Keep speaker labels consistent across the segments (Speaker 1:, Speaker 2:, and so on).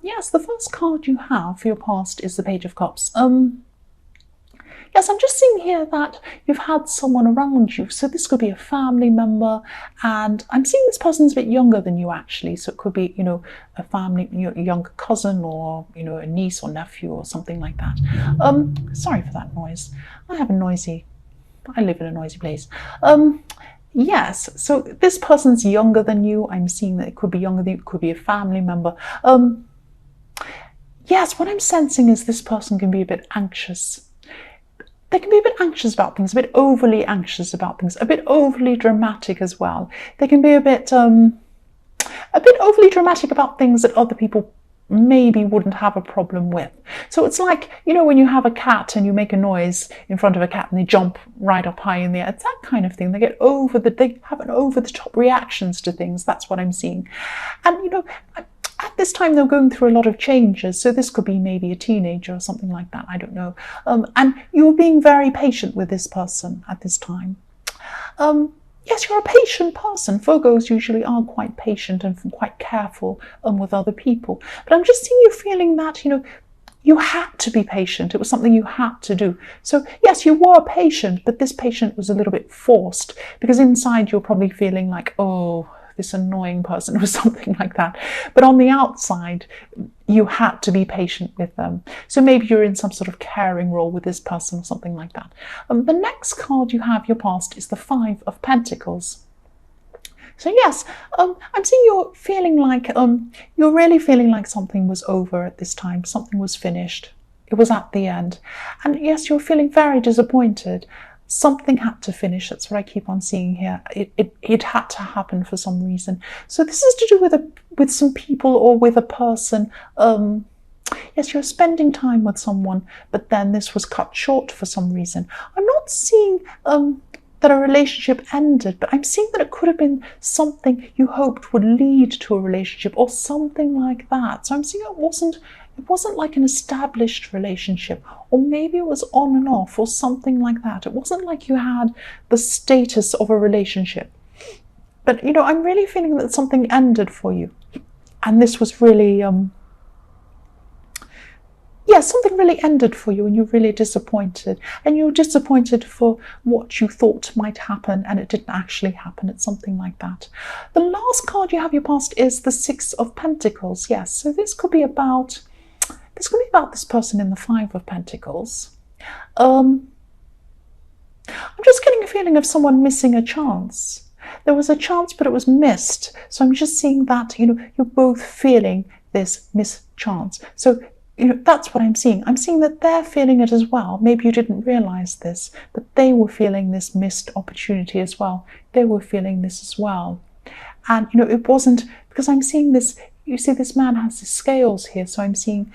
Speaker 1: Yes, the first card you have for your past is the Page of Cups. Yes, I'm just seeing here that you've had someone around you. So this could be a family member, and I'm seeing this person's a bit younger than you actually. So it could be, a family, younger cousin, or, a niece or nephew or something like that. Sorry for that noise. I live in a noisy place. Yes, so this person's younger than you. I'm seeing that it could be younger than you, it could be a family member. Yes, what I'm sensing is this person can be a bit anxious. They can be a bit anxious about things, a bit overly anxious about things, a bit overly dramatic as well. They can be a bit overly dramatic about things that other people maybe wouldn't have a problem with. So it's like, when you have a cat and you make a noise in front of a cat and they jump right up high in the air. It's that kind of thing. They have an over-the-top reactions to things. That's what I'm seeing. And, at this time, they're going through a lot of changes. So this could be maybe a teenager or something like that. I don't know. And you're being very patient with this person at this time. Yes, you're a patient person. Virgos usually are quite patient and quite careful with other people. But I'm just seeing you feeling that, you had to be patient. It was something you had to do. So yes, you were patient, but this patient was a little bit forced, because inside you're probably feeling like, oh, this annoying person or something like that. But on the outside, you had to be patient with them. So maybe you're in some sort of caring role with this person or something like that. The next card you have, your past, is the Five of Pentacles. So yes, I'm seeing you're feeling like, you're really feeling like something was over at this time. Something was finished. It was at the end. And yes, you're feeling very disappointed. Something had to finish. That's what I keep on seeing here. It had to happen for some reason. So this is to do with some people or with a person. Yes, you're spending time with someone, but then this was cut short for some reason. I'm not seeing that a relationship ended, but I'm seeing that it could have been something you hoped would lead to a relationship or something like that. So I'm seeing it wasn't like an established relationship, or maybe it was on and off or something like that. It wasn't like you had the status of a relationship. But, I'm really feeling that something ended for you. And this was really, something really ended for you, and you're really disappointed. And you're disappointed for what you thought might happen, and it didn't actually happen. It's something like that. The last card you have your past is the Six of Pentacles. Yes, so this could be about this person in the Five of Pentacles. I'm just getting a feeling of someone missing a chance. There was a chance, but it was missed. So I'm just seeing that, you're both feeling this missed chance. So, that's what I'm seeing. I'm seeing that they're feeling it as well. Maybe you didn't realize this, but they were feeling this missed opportunity as well. They were feeling this as well. And, it wasn't, because I'm seeing this, you see this man has the scales here. So I'm seeing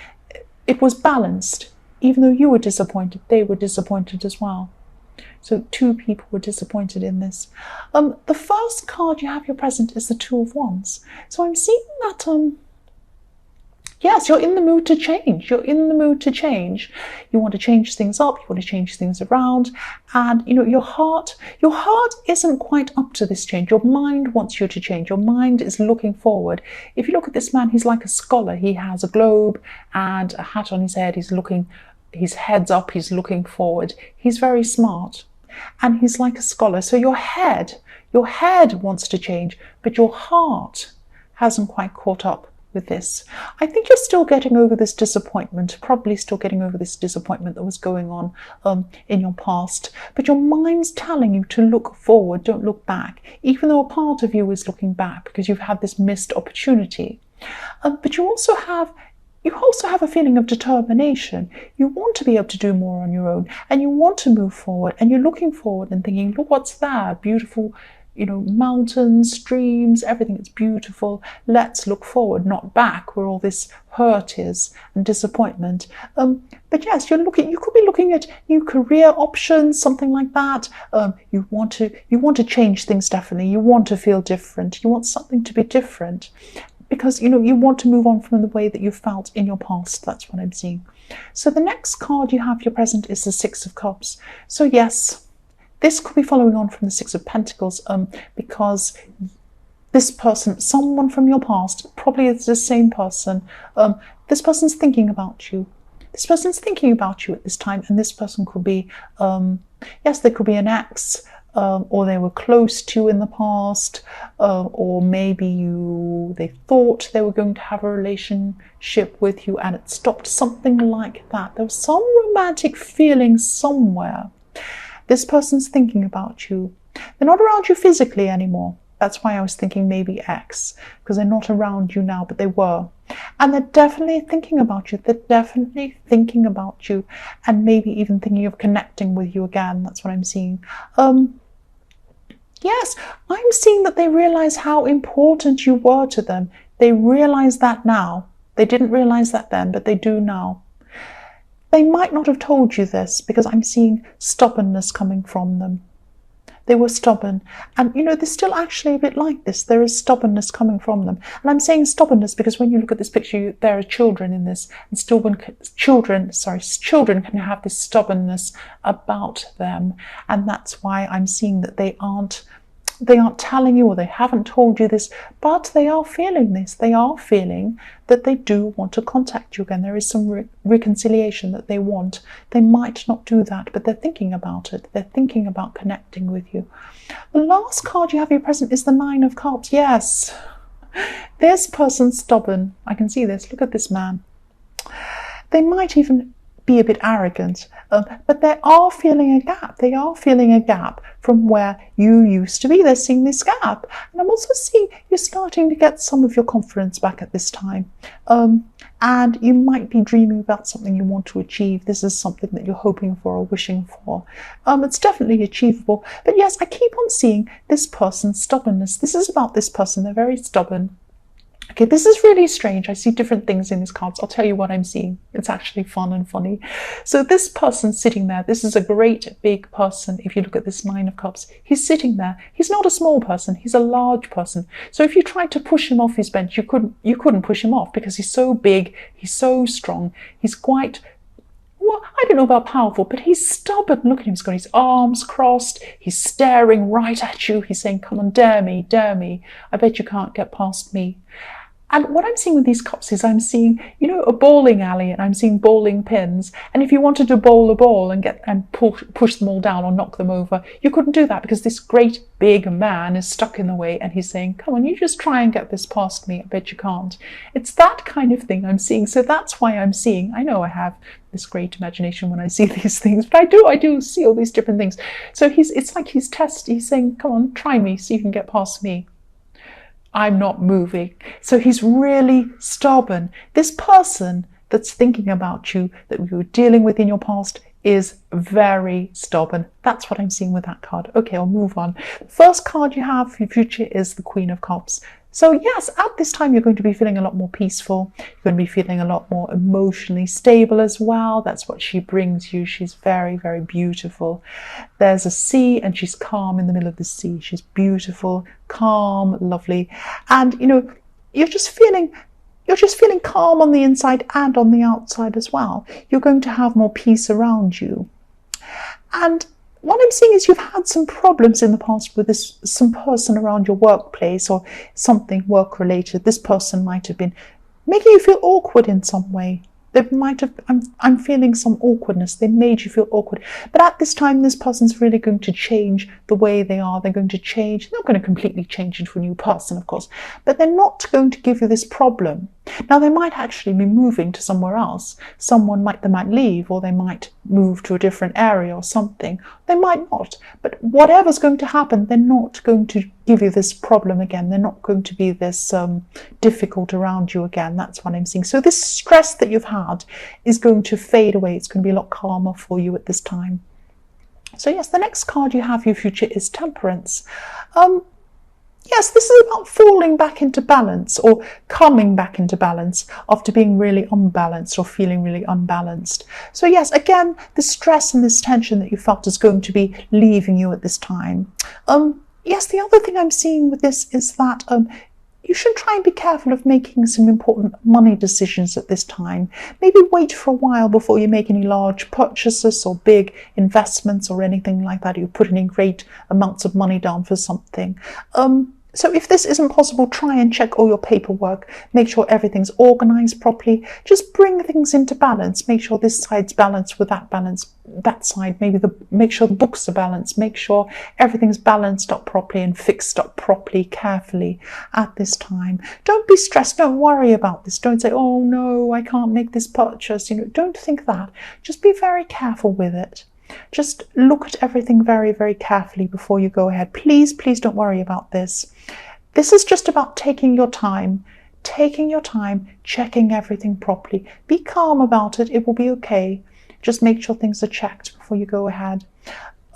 Speaker 1: it was balanced. Even though you were disappointed, they were disappointed as well. So two people were disappointed in this. The first card you have your present is the Two of Wands. So I'm seeing that, yes, you're in the mood to change. You're in the mood to change. You want to change things up. You want to change things around. And, your heart isn't quite up to this change. Your mind wants you to change. Your mind is looking forward. If you look at this man, he's like a scholar. He has a globe and a hat on his head. His head's up. He's looking forward. He's very smart. And he's like a scholar. So your head wants to change, but your heart hasn't quite caught up with this. I think you're still getting over this disappointment, probably still getting over this disappointment that was going on in your past. But your mind's telling you to look forward, don't look back, even though a part of you is looking back because you've had this missed opportunity. But you also have a feeling of determination. You want to be able to do more on your own, and you want to move forward, and you're looking forward and thinking, look what's there, beautiful, mountains, streams, everything is beautiful. Let's look forward, not back, where all this hurt is and disappointment. But yes, you could be looking at new career options, something like that. You want to change things definitely. You want to feel different. You want something to be different. Because, you want to move on from the way that you felt in your past. That's what I'm seeing. So the next card you have your present is the Six of Cups. So yes, this could be following on from the Six of Pentacles, because this person, someone from your past, probably it's the same person, this person's thinking about you. This person's thinking about you at this time, and this person could be, yes, they could be an ex, or they were close to you in the past, or maybe they thought they were going to have a relationship with you and it stopped, something like that. There was some romantic feeling somewhere. This person's thinking about you. They're not around you physically anymore. That's why I was thinking maybe ex, because they're not around you now, but they were. And they're definitely thinking about you. They're definitely thinking about you, and maybe even thinking of connecting with you again. That's what I'm seeing. Yes, I'm seeing that they realize how important you were to them. They realize that now. They didn't realize that then, but they do now. They might not have told you this, because I'm seeing stubbornness coming from them. They were stubborn. And, they're still actually a bit like this. There is stubbornness coming from them. And I'm saying stubbornness because when you look at this picture, there are children in this. And children can have this stubbornness about them. And that's why I'm seeing that they aren't telling you, or they haven't told you this, but they are feeling this. They are feeling that they do want to contact you again. There is some reconciliation that they want. They might not do that, but they're thinking about it. They're thinking about connecting with you. The last card you have here present is the Nine of Cups. Yes, this person's stubborn. I can see this. Look at this man. They might even be a bit arrogant, but they are feeling a gap. They are feeling a gap from where you used to be. They're seeing this gap. And I'm also seeing you're starting to get some of your confidence back at this time. And you might be dreaming about something you want to achieve. This is something that you're hoping for or wishing for. It's definitely achievable. But yes, I keep on seeing this person's stubbornness. This is about this person. They're very stubborn. Okay, this is really strange. I see different things in these cards. I'll tell you what I'm seeing. It's actually fun and funny. So this person sitting there, this is a great big person. If you look at this Nine of Cups, he's sitting there. He's not a small person. He's a large person. So if you tried to push him off his bench, you couldn't push him off because he's so big. He's so strong. He's quite, well, I don't know about powerful, but he's stubborn. Look at him. He's got his arms crossed. He's staring right at you. He's saying, come on, dare me, dare me. I bet you can't get past me. And what I'm seeing with these cups is I'm seeing, a bowling alley, and I'm seeing bowling pins. And if you wanted to bowl a ball and push them all down or knock them over, you couldn't do that because this great big man is stuck in the way and he's saying, come on, you just try and get this past me. I bet you can't. It's that kind of thing I'm seeing. So that's why I'm seeing, I know I have this great imagination when I see these things, but I do see all these different things. So it's like he's saying, come on, try me so you can get past me. I'm not moving. So he's really stubborn. This person that's thinking about you, that you were dealing with in your past, is very stubborn. That's what I'm seeing with that card. Okay, I'll move on. The first card you have for your future is the Queen of Cups. So yes, at this time, you're going to be feeling a lot more peaceful. You're going to be feeling a lot more emotionally stable as well. That's what she brings you. She's very, very beautiful. There's a sea and she's calm in the middle of the sea. She's beautiful, calm, lovely. And, you're just feeling calm on the inside and on the outside as well. You're going to have more peace around you. And what I'm seeing is you've had some problems in the past with some person around your workplace or something work related. This person might have been making you feel awkward in some way. They might have, I'm feeling some awkwardness. They made you feel awkward. But at this time, this person's really going to change the way they are. They're going to change. They're not going to completely change into a new person, of course, but they're not going to give you this problem. Now, they might actually be moving to somewhere else. They might leave, or they might move to a different area or something. They might not. But whatever's going to happen, they're not going to give you this problem again. They're not going to be this difficult around you again. That's what I'm seeing. So this stress that you've had is going to fade away. It's going to be a lot calmer for you at this time. So yes, the next card you have for your future is Temperance. Yes, this is about falling back into balance or coming back into balance after being really unbalanced or feeling really unbalanced. So yes, again, the stress and this tension that you felt is going to be leaving you at this time. Yes, the other thing I'm seeing with this is that you should try and be careful of making some important money decisions at this time. Maybe wait for a while before you make any large purchases or big investments or anything like that. You put any great amounts of money down for something. So if this isn't possible, try and check all your paperwork. Make sure everything's organized properly. Just bring things into balance. Make sure this side's balanced with that balance, that side. Make sure the books are balanced. Make sure everything's balanced up properly and fixed up properly, carefully at this time. Don't be stressed. Don't worry about this. Don't say, oh no, I can't make this purchase. Don't think that. Just be very careful with it. Just look at everything very, very carefully before you go ahead. Please, please don't worry about this. This is just about taking your time, checking everything properly. Be calm about it. It will be okay. Just make sure things are checked before you go ahead.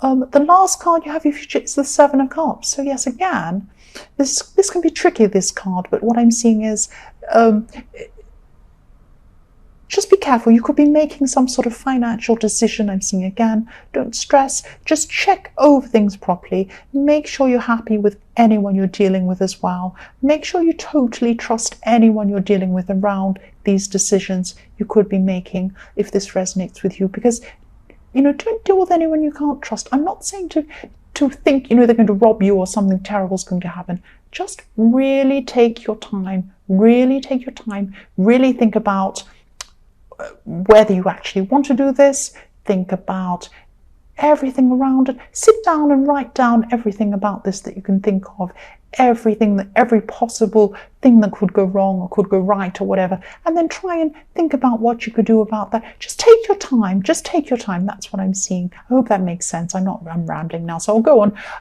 Speaker 1: The last card you have is the Seven of Cups. So yes, again, this can be tricky, this card, but what I'm seeing is just be careful. You could be making some sort of financial decision. I'm seeing again. Don't stress. Just check over things properly. Make sure you're happy with anyone you're dealing with as well. Make sure you totally trust anyone you're dealing with around these decisions you could be making if this resonates with you. Because, don't deal with anyone you can't trust. I'm not saying to think, they're going to rob you or something terrible is going to happen. Just really take your time. Really take your time. Really think about whether you actually want to do this. Think about everything around it. Sit down and write down everything about this that you can think of, every possible thing that could go wrong or could go right or whatever, and then try and think about what you could do about that. Just take your time. That's what I'm seeing. I hope that makes sense. I'm rambling now, so I'll go on.